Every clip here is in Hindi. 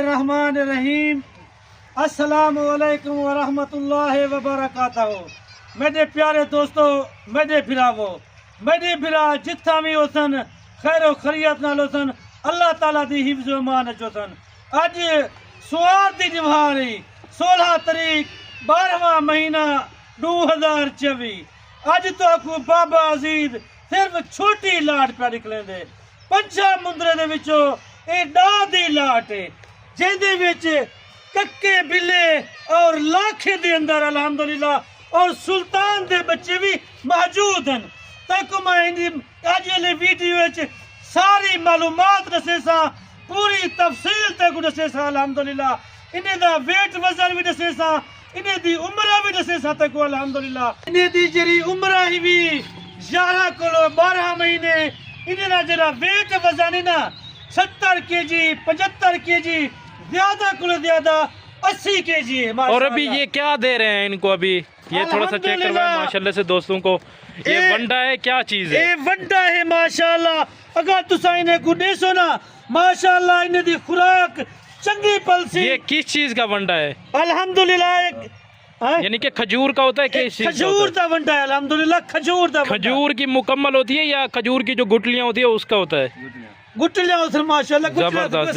बिस्मिल्लाहिर्रहमानिर्रहीम। अस्सलामु अलैकुम व रहमतुल्लाहि व बरकातहू। मेरे प्यारे दोस्तों, मेरे फिरावो, मेरे फिरा जिथा भी होसन खैरो खरीयत नाल होसन, अल्लाह ताला दी हिफ्ज़ व अमान होसन। अज सुआर दी दिवारी 16 तारीख 12वां महीना 2024। अज तो बाबा अजीज सिर्फ छोटी लाट पे निकलेंदे। पंजा मुंदरे दे विचों ए डाह दी लाट है जिहदे विच कक्के बिल्ले और लाखे दे अंदर अल्हम्दुलिल्लाह और सुल्तान दे बच्चे भी मौजूद हैं। तक मैं अज वाले वीडियो विच सारी मालूमात दसे सा, पूरी तफसील तक दसे सा। अल्हम्दुलिल्लाह इन्हें दा वेट वजन भी दसे सा, इन्हें दी उम्र भी दसे सा तक अल्हम्दुलिल्लाह। इन्हें दी जेरी उम्र ही भी 11 को 12 महीने, इन्हें दा जेरा वेट वजन है ना 70 kg 75 kg, ज्यादा को ज्यादा 80 kg है। और अभी ये क्या दे रहे हैं इनको? अभी ये थोड़ा सा चेक करवाएं माशाल्लाह से दोस्तों को। ये वंडा है, क्या चीज है? ये वंडा है माशाल्लाह। अगर तुसा इन्हें को देसो ना माशाल्लाह, इन्हें दी खुराक चंगी पलसी। ये किस चीज का वंडा है? अल्हम्दुलिल्लाह यानी कि खजूर का होता है कि खजूर का वंडा है। अल्हम्दुलिल्लाह खजूर की मुकम्मल होती है या खजूर की जो गुटलियां होती है उसका होता है? गुटलियां उस माशाल्लाह जबरदस्त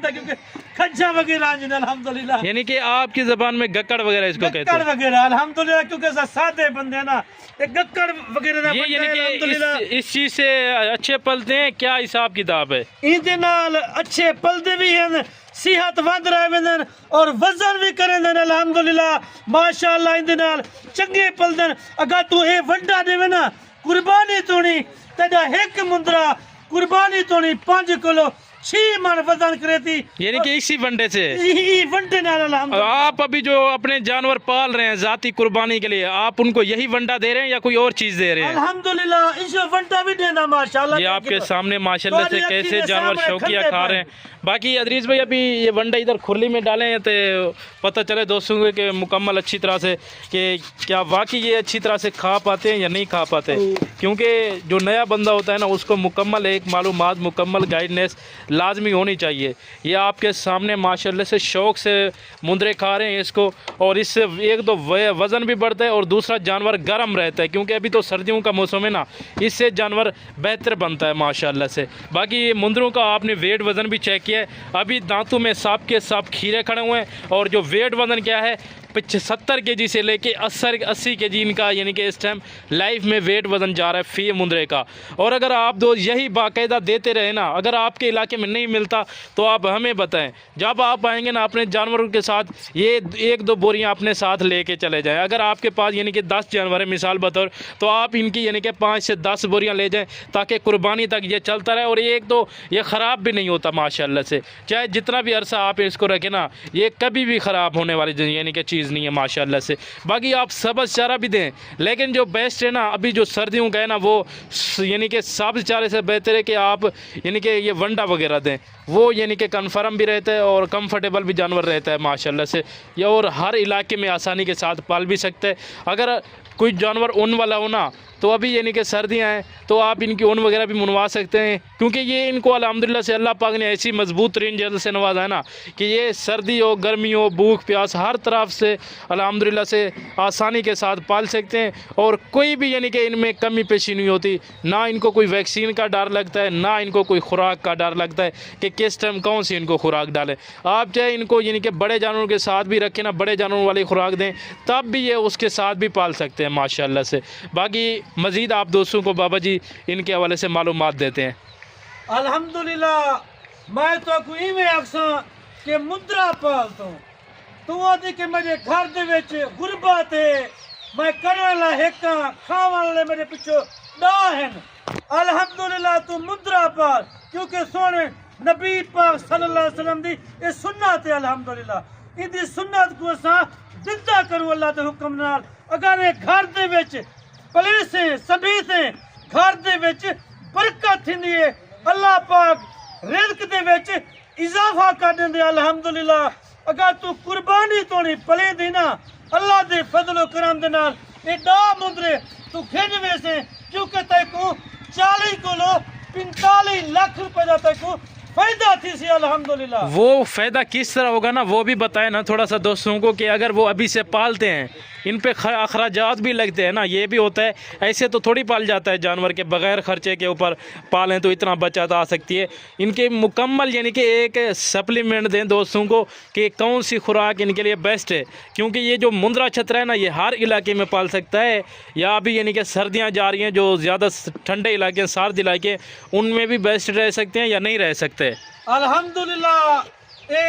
क्योंकि खज्जा वगैरह अल्हम्दुलिल्लाह। यानी कि आपकी जबान में गक्कड़ वगैरह इसको कहते हैं? वगैरह अल्हम्दुलिल्लाह, क्योंकि सादे बंदे हैं ना, एक गक्कड़ वगैरह। ये यानी कि इस चीज से अच्छे पलते हैं, क्या हिसाब किताब है? इनके नाल अच्छे पलते भी हैं, सेहत वध रहे और वजन भी करें अल्हम्दुलिल्लाह माशाल्लाह। इनके नाल चंगे पलते। अगर तू ये वंडा देवे ना कुर्बानी तोनी तेरा एक मुंदरा कुर्बानी तोनी 5 किलो 6 मन वजन करेती, यानी कि इसी वंडे से। वंडे आप अभी जो अपने जानवर पाल रहे हैं जाती कुर्बानी के लिए, आप उनको यही वंडा दे रहे हैं या कोई और चीज दे रहे हैं? अल्हम्दुलिल्लाह इस वंडा भी देना माशाल्लाह। ये आपके सामने माशाल्लाह से कैसे जानवर शौकिया खा रहे हैं। बाकी अदरीस भाई अभी ये वंडा इधर खुरली में डाले हैं तो पता चले दोस्तों को कि मुकम्मल अच्छी तरह से कि क्या वाकई ये अच्छी तरह से खा पाते हैं या नहीं खा पाते। क्योंकि जो नया बंदा होता है ना उसको मुकम्मल एक मालूमात मुकम्मल गाइडनेस लाजमी होनी चाहिए। ये आपके सामने माशाल्लाह से शौक़ से मुंदरे खा रहे हैं इसको, और इससे एक तो वज़न भी बढ़ता है और दूसरा जानवर गर्म रहता है, क्योंकि अभी तो सर्दियों का मौसम है ना, इससे जानवर बेहतर बनता है माशाल्लाह से। बाकी ये मुंदरों का आपने वेट वज़न भी चेक किया है, अभी दांतों में सांप के सांप खीरे खड़े हुए हैं। और जो वेट वज़न क्या है 70 kg से लेके 80 kg इनका यानी कि इस टाइम लाइफ में वेट वज़न जा रहा है फी मुंदरे का। और अगर आप दो यही बाकायदा देते रहे ना, अगर आपके इलाके में नहीं मिलता तो आप हमें बताएं। जब आप आएंगे ना अपने जानवरों के साथ ये 1-2 बोरियां अपने साथ लेके चले जाएं। अगर आपके पास यानी कि 10 जानवर है मिसाल बतौर, तो आप इनकी यानी कि 5 से 10 बोरियां ले जाएँ ताकि कुर्बानी तक ये चलता रहे। और एक तो ये ख़राब भी नहीं होता माशाल्लाह से, चाहे जितना भी अरसा आप इसको रखें ना, ये कभी भी ख़राब होने वाली यानी कि चीज़ नहीं है माशाल्लाह से। बाकी आप सब्ज़ चारा भी दें, लेकिन जो बेस्ट है ना अभी जो सर्दियों का है ना, वो यानी कि सब्ज़ चारे से बेहतर है कि आप यानी कि ये वंडा वगैरह दें। वो यानी कि कन्फर्म भी रहता है और कंफर्टेबल भी जानवर रहता है माशाल्लाह से। ये और हर इलाके में आसानी के साथ पाल भी सकते हैं। अगर कोई जानवर ऊन वाला हो ना, तो अभी यानी कि सर्दियाँ हैं तो आप इनकी ऊन वगैरह भी मुनवा सकते हैं, क्योंकि ये इनको अल्हम्दुलिल्लाह से अल्लाह पाक ने ऐसी मजबूत तरीन जल्द से नवाजा है ना कि ये सर्दी हो गर्मी हो भूख प्यास हर तरफ से अल्हम्दुलिल्लाह से आसानी के साथ पाल सकते हैं। और कोई भी यानी कि इनमें कमी पेशी नहीं होती, ना इनको कोई वैक्सीन का डर लगता है, ना इनको कोई खुराक का डर लगता है कि किस टाइम कौन सी इनको खुराक डालें। आप चाहे इनको यानी कि बड़े जानवरों के साथ भी रखें ना, बड़े जानवरों वाली खुराक दें, तब भी ये उसके साथ भी पाल सकते हैं माशाल्लाह से। बाकी मज़ीद आप दोस्तों को बाबा जी इनके हवाले से मालूमात देते हैं। अल्हम्दुलिल्लाह मैं तो कोई में अक्सर के मुद्रा पालता हूँ। तू आदि के मेरे घर दे विच गुरबत है, मैं करने वाला हेका खाने वाले मेरे पिछो डा हैं। अल्हम्दुलिल्लाह तू मुद्रा पाल, क्योंकि सोने नबी पाक सल्लल्लाहु अलैहि वसल्लम दी ये सुन्नत है। अल्हम्दुलिल्लाह इदी सुन्नत को असां जिंदा करूं अल्लाह दे हुक्म नाल। अगर ये घर दे विच पलीसे सभी से घर दे विच बरकत थींदी है, अल्लाह पाक रिज़्क दे विच इजाफा कर देंदे अल्हम्दुलिल्लाह। अगर तू कुर्बानी तोड़ी पले दी ना अल्लाह दे फजलो करम दे नाल ए डा मुंदरे तू खेजवे से, क्योंकि तेको 40 किलो 45 लाख रुपए का तेको फायदा थी सी अल्हम्दुलिल्लाह। वो फ़ायदा किस तरह होगा ना, वो भी बताए ना थोड़ा सा दोस्तों को, कि अगर वो अभी से पालते हैं, इन पे अखराजात भी लगते हैं ना, ये भी होता है। ऐसे तो थोड़ी पाल जाता है जानवर के बग़ैर ख़र्चे के ऊपर पालें तो इतना बचत आ सकती है। इनके मुकम्मल यानी कि एक सप्लीमेंट दें दोस्तों को कि कौन सी खुराक इनके लिए बेस्ट है, क्योंकि ये जो मुंद्रा छतरा है ना, ये हर इलाके में पाल सकता है। या अभी यानी कि सर्दियाँ जा रही हैं, जो ज़्यादा ठंडे इलाके, सर्द इलाके, उनमें भी बेस्ट रह सकते हैं या नहीं रह सकते। अल्हम्दुलिल्लाह ए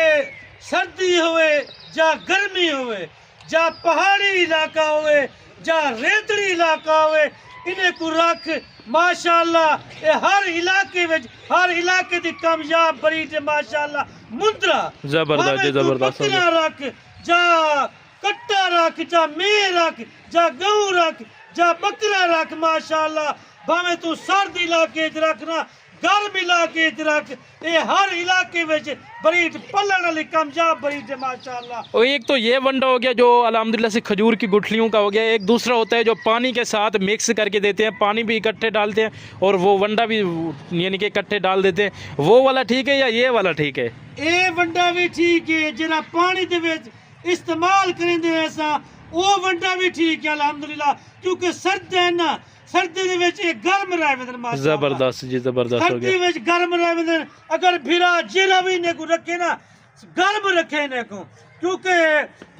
सर्दी होवे जा गर्मी होवे, जा पहाड़ी इलाका होवे जा रेतड़ी इलाका होवे, इन्हें को रख माशाअल्लाह ए हर इलाके विच, हर इलाके दी कामयाब ब्रीड है माशाअल्लाह। मुंद्रा जबरदस्त जी, जबरदस्त हो गया। रख जा कट्टा रख, जा मेह रख, जा गऊ रख, जा बकरा रख माशाअल्लाह। भावे तू सर्द इलाके च रखना, गर्म इलाके च रख, ये हर इलाके में ब्रीड पलन वाली कामयाब ब्रीड है माशाअल्लाह। और एक तो ये वंडा हो गया जो अल्हम्दुलिल्लाह से खजूर की गुठलियों का हो गया। एक दूसरा होता है जो पानी के साथ मिक्स करके देते हैं, पानी भी इकट्ठे डालते हैं और वो वंडा भी यानी कि इकट्ठे डाल देते हैं। वो वाला ठीक है या ये वाला ठीक है? ये वंडा भी ठीक है, जरा पानी दे विच इस्तेमाल करेंदे ऐसा वो वंडा भी ठीक है अल्हम्दुलिल्लाह, क्योंकि सर्द है ना, सर्दी दे विच ये गर्म रहे माशाअल्लाह। जबरदस्त जी, जबरदस्त हो सर्दी गया। विच गर्म रहे, अगर भिरा जीरा भी इन्हें को रखे ना, गर्म रखे इन्हें को, क्योंकि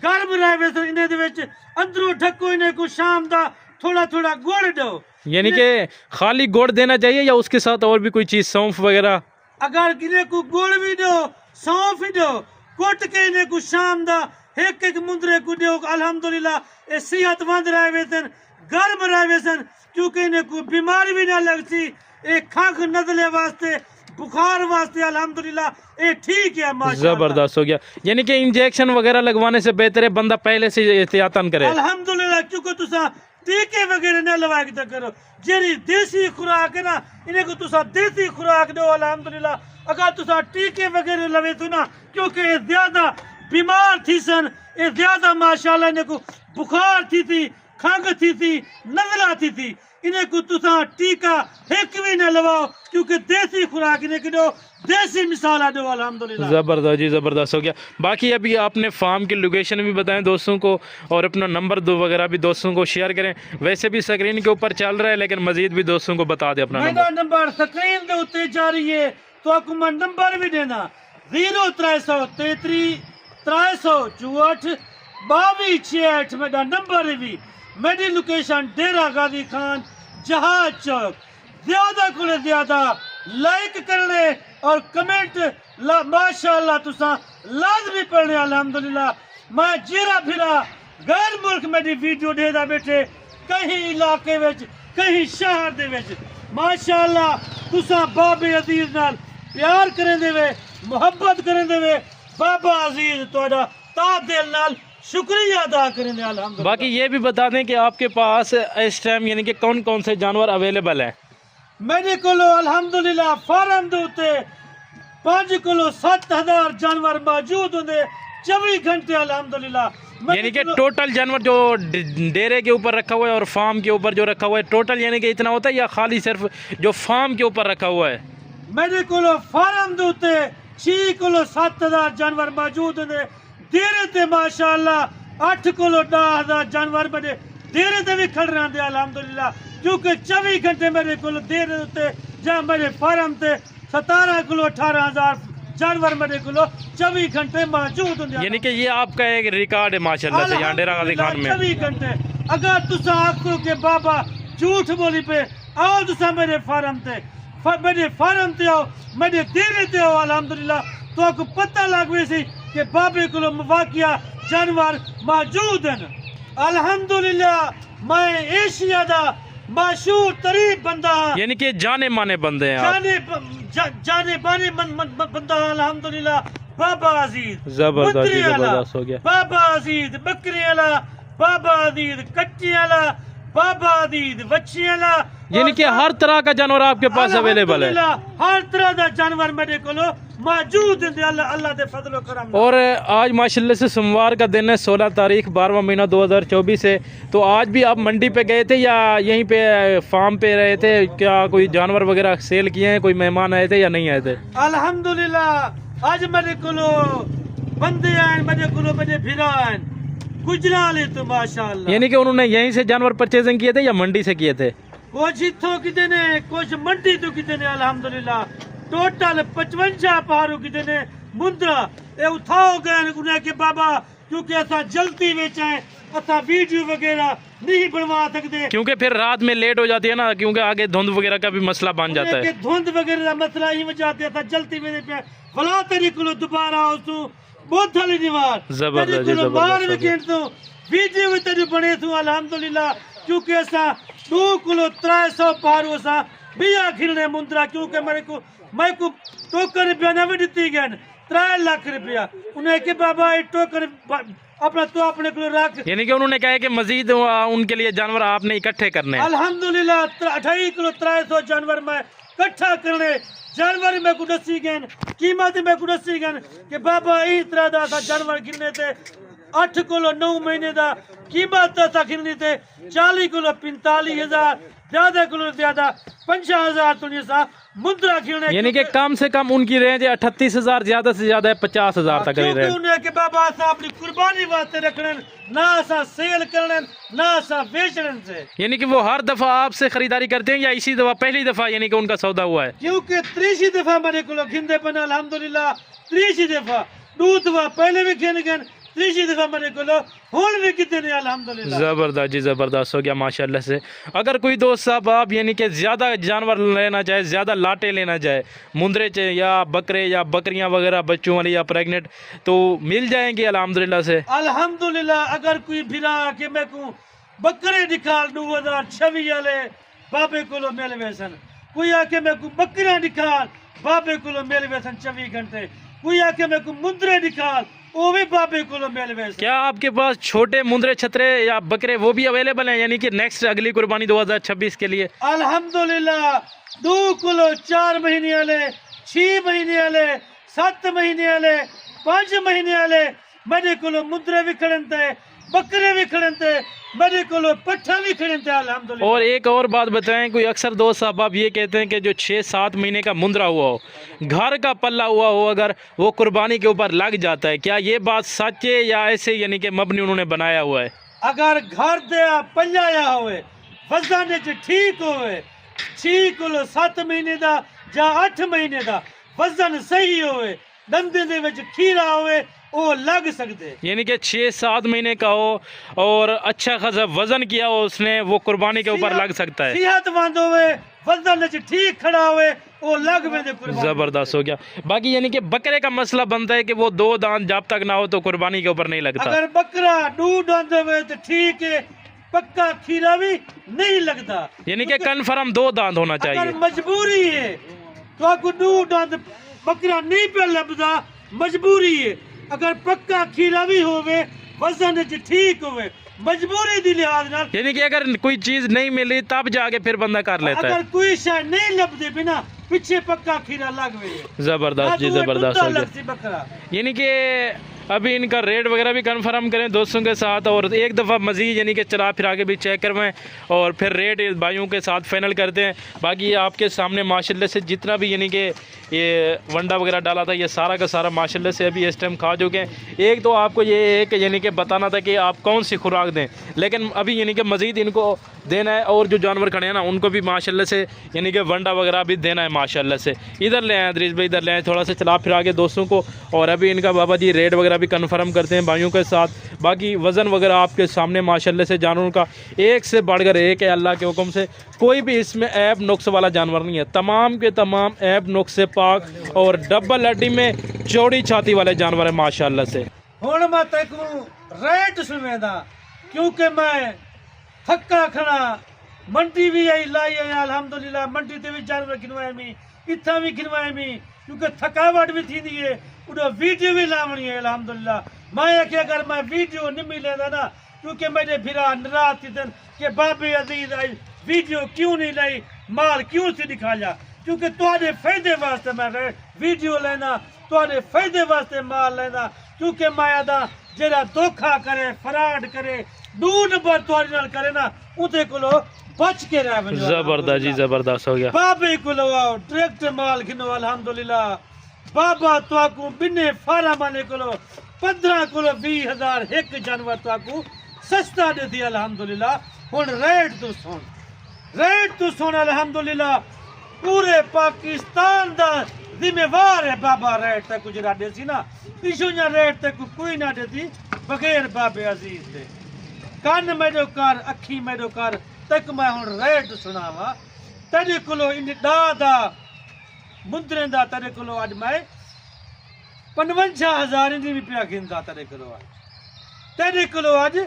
गर्म रहे तो इन्हें दे विच अंदरों ढको, इन्हें को शाम दा थोड़ा थोड़ा गुड़ दो। यानी कि खाली गुड़ देना चाहिए या उसके साथ और भी कोई चीज़, सौंफ वगैरह? अगर इन्हें को गुड़ भी दो, सौंफ भी दो, कुट के इन्हें को शाम दा एक एक मुंदरे को दो, अल्हम्दुलिल्लाह ये सेहतमंद रहे वेसन, गर्म रहे वेसन, क्योंकि इन्हें कोई बीमारी भी ना लगती। एक खंघ नजले वास्ते, बुखार वास्ते अल्हम्दुलिल्लाह ये ठीक है माशाअल्लाह। जबरदस्त हो गया। यानी कि इंजेक्शन वगैरह लगवाने से बेहतर है बंदा पहले से एहतियातन करे। अल्हम्दुलिल्लाह, क्योंकि तुसा टीके वगैरह न लगा के करो, जेरी देसी खुराक है ना, इन्हें को तुसा देसी खुराक दो अल्हम्दुलिल्लाह। अगर तुसा टीके वगैरह लवे तो ना, क्योंकि ये ज्यादा बीमार थी सन, ये ज्यादा माशाअल्लाह इन्हें को बुखार थी, खंघ थी, नजला थी, इन्हें को तुसा टीका एक भी न लवाओ, क्योंकि देसी खुराक इन्हें को दो, देसी मिसाल दो अल्हम्दुलिल्लाह। ज़बरदस्त जी, ज़बरदस्त हो गया। बाकी अभी आपने फार्म की लोकेशन भी बताएं दोस्तों को, और अपना नंबर दो वगैरह भी दोस्तों को शेयर करें। वैसे भी स्क्रीन के ऊपर चल रहा है, लेकिन मजीद भी दोस्तों को बता दें अपना मेरा नंबर स्क्रीन के उत्ते जा रही है, तो आपको मैं नंबर भी देना 0333 364 2268 मेरा नंबर है भी। मेरी लोकेशन डेरा गाजी खान जहाज चौक। ज्यादा को ज्यादा लाइक करने और कमेंट माशाअल्लाह तुसा लाजमी पढ़ने अल्हम्दुलिल्लाह। मैं जीरा फिरा गैर मुल्क मेरी वीडियो देदा बैठे, कहीं इलाके विच, कहीं शहर दे विच माशाअल्लाह तुसा बाबे अजीज नाल प्यार करें देवे, मोहब्बत करें देवे। बाबा अजीज तोड़ा ता दिल नाल शुक्रिया अदा करें दे अल्हम्दुलिल्लाह। बाकी ये भी बता दें कि आपके पास इस टाइम यानी कि कौन कौन से जानवर अवेलेबल हैं? मेरे को अल्हम्दुलिल्लाह फार्म दे उत्ते 5 किलो 7000 जानवर मौजूद होंगे 24 घंटे अल्हम्दुलिल्लाह। यानी कि टोटल जानवर जो डेरे के ऊपर रखा हुआ है और फार्म के ऊपर जो रखा हुआ है, टोटल यानी कि इतना होता है या खाली सिर्फ जो फार्म के ऊपर रखा हुआ है? मेरे को फार्म दे उत्ते 6 किलो 7000 जानवर मौजूद होंगे। डेरे ते माशाअल्लाह 8 किलो 10000 जानवर मेरे डेरे ते भी खड़ रहे अल्हम्दुलिल्लाह, क्योंकि 24 घंटे मेरे को डेरे उत्ते या मेरे फार्म ते 17 किलो 18000 जानवर मेरे को 24 घंटे मौजूद होंगे। यानी कि ये आपका एक रिकॉर्ड है माशाअल्लाह से यहाँ डेरा गाजी खान में 24 घंटे। अगर तुसा आखो के बाबा झूठ बोली पे आओ, तुसा मेरे फार्म ते आओ, मेरे डेरे ते आओ अल्हम्दुलिल्लाह, तो आपको पता लग सी कि बाबे को वाकिया जानवर मौजूद हैं अल्हम्दुलिल्लाह। मैं एशिया दा मशहूर तरीब बंदा, यानी कि जाने माने बंदे हैं आप। जाने बाने बंदा अल्हम्दुलिल्लाह। बाबा अजीज जबरदस्त हो गया। बाबा अजीज बकरी वाला, बाबा अजीज कच्ची वाला, बाबा अजीज बच्ची वाला, यानी कि हर तरह का जानवर आपके पास अवेलेबल है। हर तरह का जानवर मेरे को मौजूद हैं अल्लाह दे फजलो करम। और आज माशाल्लाह से सोमवार का दिन है, 16 तारीख 12वां महीना 2024 है। तो आज भी आप मंडी पे गए थे या यहीं पे फार्म पे रहे थे? क्या कोई जानवर वगैरह सेल किए हैं? कोई मेहमान आए थे या नहीं आए थे? अल्हम्दुलिल्लाह आज मेरे को बंदे आए, मेरे को मेरे फिरा आए गुजराले तो माशाल्लाह। यानी कि उन्होंने यहीं से जानवर परचेजिंग किए थे या मंडी से किए थे? कुछ इथों किते ने, कुछ मंडी तो किते ने। अल्हम्दुलिल्लाह टोटल 55 पारू किते ने मुंद्रा ए उठाओ गए उन्हें के बाबा, क्योंकि ऐसा जल्दी बेचा है, ऐसा वीडियो वगैरह नहीं बनवा सकते क्योंकि फिर रात में लेट हो जाती है ना, क्योंकि आगे धुंध वगैरह का भी मसला बन जाता है। धुंध वगैरह का मसला ही वजह था जल्दी मेरे पे भला तेरी को दोबारा उसू बहुत थली दीवार जबरदस्त बाहर वीकेंड तो वीडियो भी तेरी बने थू। अल्हम्दुलिल्लाह क्योंकि ऐसा 2 किलो 300 पारू ऐसा बिया खिलने मुंद्रा, क्योंकि मैं को टोकन रुपया न भी दी गए 3 लाख रुपया उन्हें के बाबा ये टोकन अपना तो अपने को रख। यानी कि उन्होंने कहा है कि मजीद उनके लिए जानवर आपने इकट्ठे करने हैं। अल्हम्दुलिल्लाह 2.5 किलो 300 जानवर में इकट्ठा करने जानवर में को दसी गए कीमत में को दसी गए कि बाबा इस तरह दा सा जानवर गिरने थे 8 किलो 9 महीने दा कीमत सा गिरनी थे 40 किलो 45,000 ज्यादा किलो ज्यादा 50,000 तो नहीं सा मुद्रा गिरने। यानी कि कम से कम उनकी रेंज 38,000, ज्यादा से ज्यादा 50,000 तक रही है। उन्हें के बाबा सा अपनी कुर्बानी वास्ते रखने ना सा सेल करने ना सा बेचने से। यानी कि वो हर दफा आपसे खरीदारी करते हैं या इसी दफा पहली दफा यानी कि उनका सौदा हुआ है? क्योंकि 3 दफा मेरे को घिंदे बना अल्हम्दुलिल्लाह 3 दफा 2 दफा पहले भी खेल गए 3 दफा मेरे को होल भी कितने अल्हम्दुलिल्लाह। जबरदस्त जी, जबरदस्त हो गया माशाल्लाह से। अगर कोई दोस्त साहब आप यानी कि ज़्यादा जानवर लेना चाहे, ज़्यादा लाटे लेना चाहे, मुंदरे चाहे या बकरे या बकरियां वगैरह बच्चों वाली या प्रेग्नेंट, तो मिल जाएंगे अल्हम्दुलिल्लाह से। अल्हम्दुलिल्लाह अगर कोई फिरा के मैं को बकरे निकाल 2026 वाले बाबे को मेल वेसन, कोई आके मैं को बकरियां निकाल बाबे को मेल वेसन 24 घंटे, कोई आके मैं को मुंदरे निकाल वो भी बाबे को मेल वेसन। क्या आपके पास छोटे मुंदरे छतरे या बकरे वो भी अवेलेबल हैं यानी कि नेक्स्ट अगली कुर्बानी 2026 के लिए? अल्हम्दुलिल्लाह 2 किलो 4 महीने वाले 6 महीने वाले 7 महीने वाले 5 महीने वाले मेरे को मुंदरे भी खड़े थे, बकरे भी खड़े थे, मेरे को पट्ठा भी खड़े थे अल्हम्दुलिल्लाह। और एक और बात बताएं, कोई अक्सर दोस्त साहब आप ये कहते हैं कि जो 6-7 महीने का मुंदरा हुआ हो, घर का पल्ला हुआ हो, अगर वो कुर्बानी के ऊपर लग जाता है, क्या ये बात सच है या ऐसे यानी कि मबनी उन्होंने बनाया हुआ है? अगर घर दे पल्लाया होवे वजन ठीक होवे 6 किलो 7 महीने दा या 8 महीने दा वजन सही होवे, दंदे दे विच खीरा होवे वो लग सकते। यानी कि 6-7 महीने का हो और अच्छा खासा वजन किया हो उसने, वो कुर्बानी के ऊपर लग सकता है। सेहतमंद होवे वजन ठीक खड़ा होवे वो लग में दे कुर्बानी। जबरदस्त हो गया। बाकी यानी कि बकरे का मसला बनता है कि वो 2 दांत जब तक ना हो तो कुर्बानी के ऊपर नहीं लगता। अगर बकरा 2 दांत होवे तो ठीक है, पक्का खीरा भी नहीं लगता। यानी कि कन्फर्म 2 दांत होना चाहिए। अगर मजबूरी है तो आपको 2 दांत बकरा नहीं पे लगता, मजबूरी है। अगर पक्का खीरा भी होवे वजन ठीक होवे मजबूरी दी लिहाज नाल, यानी कि अगर कोई चीज नहीं मिली तब जाके फिर बंदा कर लेता है। अगर कोई शय नहीं लभदे बिना पीछे पक्का खीरा लग गए। जबरदस्त जी, जबरदस्त हो गया। बकरा यानी कि अभी इनका रेट वगैरह भी कंफर्म करें दोस्तों के साथ और एक दफ़ा मज़ीद यानी कि चला फिरा के भी चेक करवाएं और फिर रेट भाइयों के साथ फाइनल करते हैं। बाकी आपके सामने माशाल्लाह से जितना भी यानी कि ये वंडा वगैरह डाला था ये सारा का सारा माशाल्लाह से अभी इस टाइम खा चुके हैं। एक तो आपको ये एक यानी कि बताना था कि आप कौन सी खुराक दें, लेकिन अभी यानी कि मज़ीद इनको देना है और जो जानवर खड़े हैं ना उनको भी माशाल्लाह से यानी कि वंडा वगैरह भी देना है माशाल्लाह से। इधर ले आए अदरीस भाई, इधर ले आए, थोड़ा सा चला फिरा के दोस्तों को और अभी इनका बाबा जी रेट वगैरह भी कंफर्म करते हैं भाइयों के साथ। बाकी वज़न वगैरह आपके सामने माशाल्लाह से जानवरों का एक से बढ़कर एक है। अल्लाह के हुक्म से कोई भी इसमें ऐब नुक्स वाला जानवर नहीं है, तमाम के तमाम ऐब नुक्स से पाक और डबल हड्डी में चौड़ी छाती वाले जानवर है माशाल्लाह से। हुण मैं तेकू रेट सुवेदा क्योंकि मैं थक्का खड़ा मंडी भी आई लाई है अल्हम्दुलिल्लाह, मंडी ते भी जानवर गिनवाए मी, इत्था भी गिनवाए मी क्योंकि थकावट भी थी है, उधर वीडियो भी लावनी है अल्हम्दुलिल्लाह। मैं कि अगर मैं वीडियो नहीं मिलेगा ना क्योंकि मेरे फिरा नाराज थी कि बाबे अजीज आई वीडियो क्यों नहीं लाई, माल क्यों से दिखाया, क्योंकि तुम्हारे फायदे वास्ते मैं वीडियो लेना तुहाडे फायदे वास्ते माल लेना क्योंकि मैं आदा जेड़ा धोखा करे फराड करे डूड पर तुहाडे नाल करे ना उते कोलो बच के रह वञो। जबरदस्त जी, जबरदस्त हो गया। बाबे कोलो आओ डायरेक्ट माल खिनो अल्हम्दुलिल्लाह। बाबा तुआकू बिने फारा माने कोलो 15 कोलो 20,000 एक जानवर तुआकू सस्ता दे दी अल्हम्दुलिल्लाह। हुन रेट तो सुन अल्हम्दुलिल्लाह पूरे पाकिस्तान दा जिम्मेवार है बाबा। रेट तक कुछ ना देसी ना इशू ना रेट तक कोई ना देती बगैर बाबे अजीज दे। कान मेरे कर अखी मेरे कर तक मैं हुन रेट सुनावा तेरे कोलो इन दादा मुंदरे दा तेरे कोलो अज मैं 55,000 दी भी पिया गिंदा तेरे कोलो तेरे कोलो अज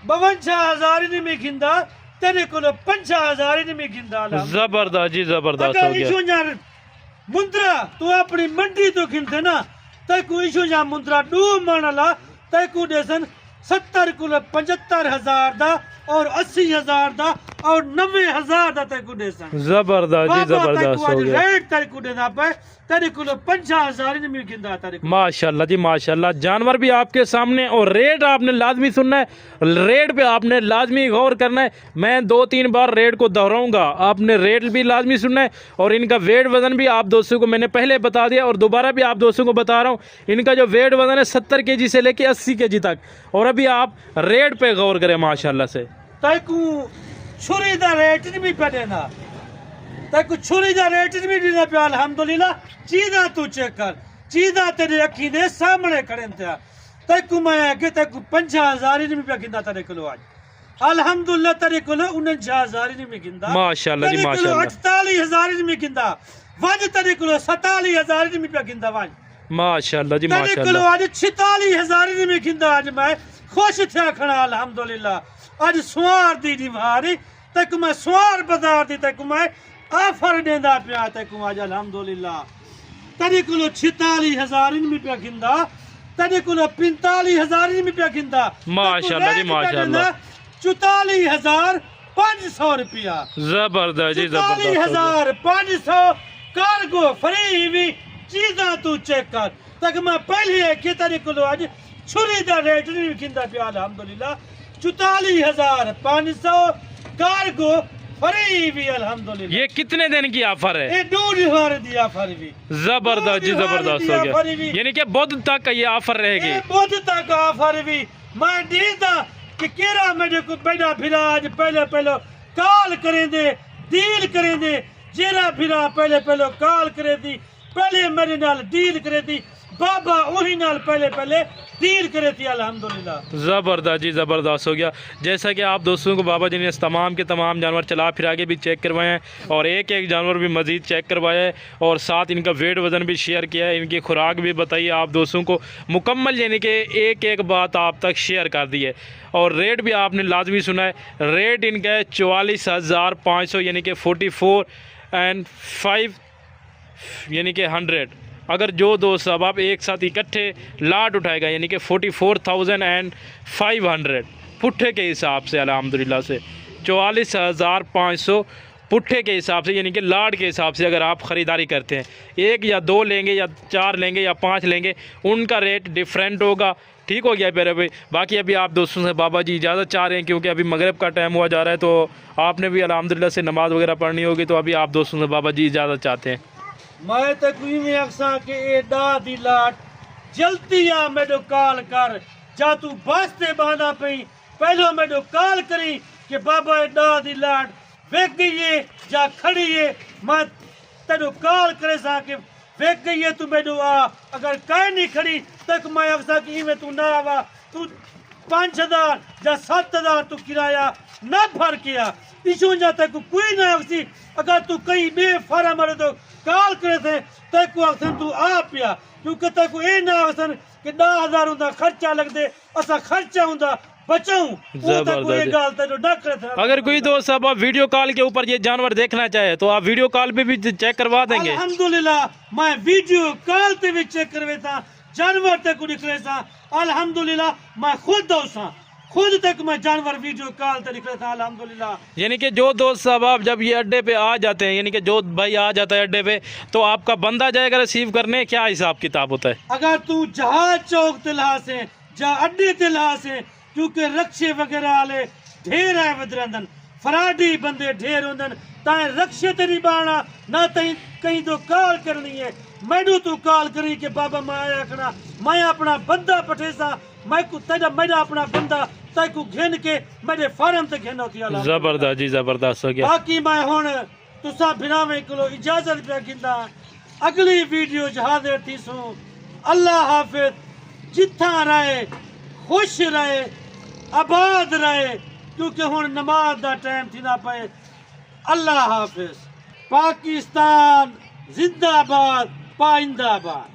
52,000 दी भी गिंदा तेरे कोलो 50,000 दी भी गिंदा। जबरदस्त जी, जबरदस्त हो गया। मुंदरा तू अपनी मंडी तो गिनते ना तैकू इशू या मुंदरा डू मानला तैकू देसन 70 कोलो 75,000 दा और 80,000 दा और 90,000 दा तैकू देसन। जबरदस्त जी, जबरदस्त हो गया। रेट तैकू देना पे तेरे कोलो 50,000 दी गिंदा तेरे को। माशाल्लाह जी, माशाल्लाह। जानवर भी आपके सामने और रेट आपने लाजमी सुनना है, रेट पे आपने लाजमी गौर करना है। मैं 2-3 बार रेट को दोहराऊंगा, आपने रेट भी लाजमी सुनना है और इनका वेट वजन भी आप दोस्तों को मैंने पहले बता दिया और दोबारा भी आप दोस्तों को बता रहा हूँ। इनका जो वेट वजन है 70 kg से लेके 80 kg तक। और अभी आप रेट पे गौर करें माशाल्लाह से। तैकू छुरी दा रेट नहीं पे देना, तैकू छुरी दा रेट नहीं देना पे अल्हम्दुलिल्लाह। चीज़ा तू चेक कर, चीज़ा तेरे अखी दे सामने खड़े थे। तैकू मैं आगे तैकू 50,000 नहीं पे गिंदा तेरे कोलो आज अल्हम्दुलिल्लाह। तेरे कोलो 49,000 नहीं गिंदा माशाल्लाह जी, माशाल्लाह। 48,000 नहीं गिंदा वज तेरे कोलो 47,000 नहीं पे गिंदा वज माशाल्लाह जी, तेरे कोलो माशाल्लाह। आज 46,000 नहीं गिंदा। आज मैं खुश थे खड़ा अल्हम्दुलिल्लाह। आज सुवार दी दीवारी तैकू मैं सुवार बाजार दी तैकू मैं ऑफर देंदा पिया तैकू आज अल्हम्दुलिल्लाह। तेरे कोलो 46,000 नहीं पे गिंदा तेरे कोलो 45,000 नहीं पे गिंदा। माशाल्लाह जी, माशाल्लाह। 44,500 रुपया। जबरदस्त जी, जबरदस्त। 44,500 कार्गो फ्री भी चीज़ा तू चेक कर तक मैं पहले के तेरे कोलो आज छुरी दा रेट नहीं गिंदा पिया अल्हम्दुलिल्लाह। 44,500 कार्गो फ्री भी अल्हम्दुलिल्लाह। ये कितने दिन की ऑफर है? ये 2 दिहाड़ दी ऑफर भी। जबरदस्त जी, जबरदस्त हो गया। यानी कि बुध तक का ये ऑफर रहेगी। बुध तक ऑफर भी मैं दीदा कि केरा मेरे को बैठा फिरा आज पहले कॉल करें दे डील करें दे जेरा फिरा पहले कॉल करे दी पहले मेरे नाल डील करे दी बाबा वही नाल पहले डील करे थी अल्हम्दुलिल्लाह। ज़बरदस्त जी, ज़बरदस्त हो गया। जैसा कि आप दोस्तों को बाबा जी ने तमाम के तमाम जानवर चला फिरा के भी चेक करवाए हैं और एक एक जानवर भी मज़ीद चेक करवाया है और साथ इनका वेट वज़न भी शेयर किया है, इनकी खुराक भी बताई आप दोस्तों को मुकम्मल, यानी कि एक एक बात आप तक शेयर कर दी है। और रेट भी आपने लाजमी सुना है। रेट इनका है 44,500 यानी कि 44 and 5 यानी कि 100। अगर जो दोस्त अब आप एक साथ इकट्ठे लाट उठाएगा यानी कि 44,500 पुट्ठे के हिसाब से अल्हम्दुलिल्लाह से 44,500 पुट्ठे के हिसाब से यानी कि लाट के हिसाब से अगर आप ख़रीदारी करते हैं, एक या दो लेंगे या 4 लेंगे या 5 लेंगे, उनका रेट डिफरेंट होगा। ठीक हो गया प्यारे भाई। बाकी अभी आप दोस्तों से बाबा जी इजाज़त चाह रहे हैं क्योंकि अभी मगरिब का टाइम हुआ जा रहा है, तो आपने भी अल्हम्दुलिल्लाह से नमाज़ वगैरह पढ़नी होगी, तो अभी आप दोस्तों से बाबा जी इजाज़त चाहते हैं। मैं तो कोई में अक्सा के ए दा दी लाट जल्दी आ मेरे कॉल कर जा तू बस ते बांधा पई पहलो मेरे कॉल करी कि बाबा ए दा दी लाट वेख गई है जा खड़ी है। मैं तेरे कॉल करे सा कि वेख गई है तू मेरे आ, अगर कहीं नहीं खड़ी तक मैं अक्सा की में तू ना आवा, तू 5,000 या 7,000 तू किराया ना भर किया इशू जाता को कोई ना अक्सी। अगर तू कहीं बे फारा मारे तो कॉल करे थे तक अक्सन तू आ पिया क्योंकि तक ए ना अक्सन कि 10,000 हुंदा खर्चा लग दे असा खर्चा हुंदा बचाऊं। अगर कोई दोस्त अब आप वीडियो कॉल के ऊपर ये जानवर देखना चाहे तो आप वीडियो कॉल पे भी चेक करवा देंगे। अल्हम्दुलिल्लाह मैं वीडियो कॉल पे भी चेक करवेता जानवर तक निकले सा। अल्हम्दुलिल्लाह मैं खुद दौसा खुद तक मैं जानवर वीडियो कॉल ते निकले था अल्हम्दुलिल्लाह। यानी कि जो दोस्त साहब आप जब ये अड्डे पे आ जाते हैं, यानी कि जो भाई आ जाता है अड्डे पे, तो आपका बंदा जाएगा रिसीव करने, क्या हिसाब किताब होता है? अगर तू जहाज चौक ते ला से जा अड्डे ते ला से, क्योंकि रक्शे वगैरह वाले ढेर है वदरंदन, फराडी बंदे ढेर होंदन, ताए रक्शे ते नहीं बाना ना तई कहीं तो कॉल करनी है। मैनू तू कॉल करी कि बाबा मैं आया खना, मैं अपना बंदा पठेसा, मैं को तेरा मेरा अपना बंदा तय को घेन के मेरे फार्म ते घेन होती है। जबरदस्त जी, जबरदस्त हो गया। बाकी मैं हुन तुसा बिनावे को इजाजत पे गिंदा, अगली वीडियो हाजिर थी सू। अल्लाह हाफिज, जिथा रहे खुश रहे आबाद रहे, क्योंकि हुन नमाज दा टाइम थी ना पे। अल्लाह हाफिज। पाकिस्तान जिंदाबाद, पाइंदाबाद।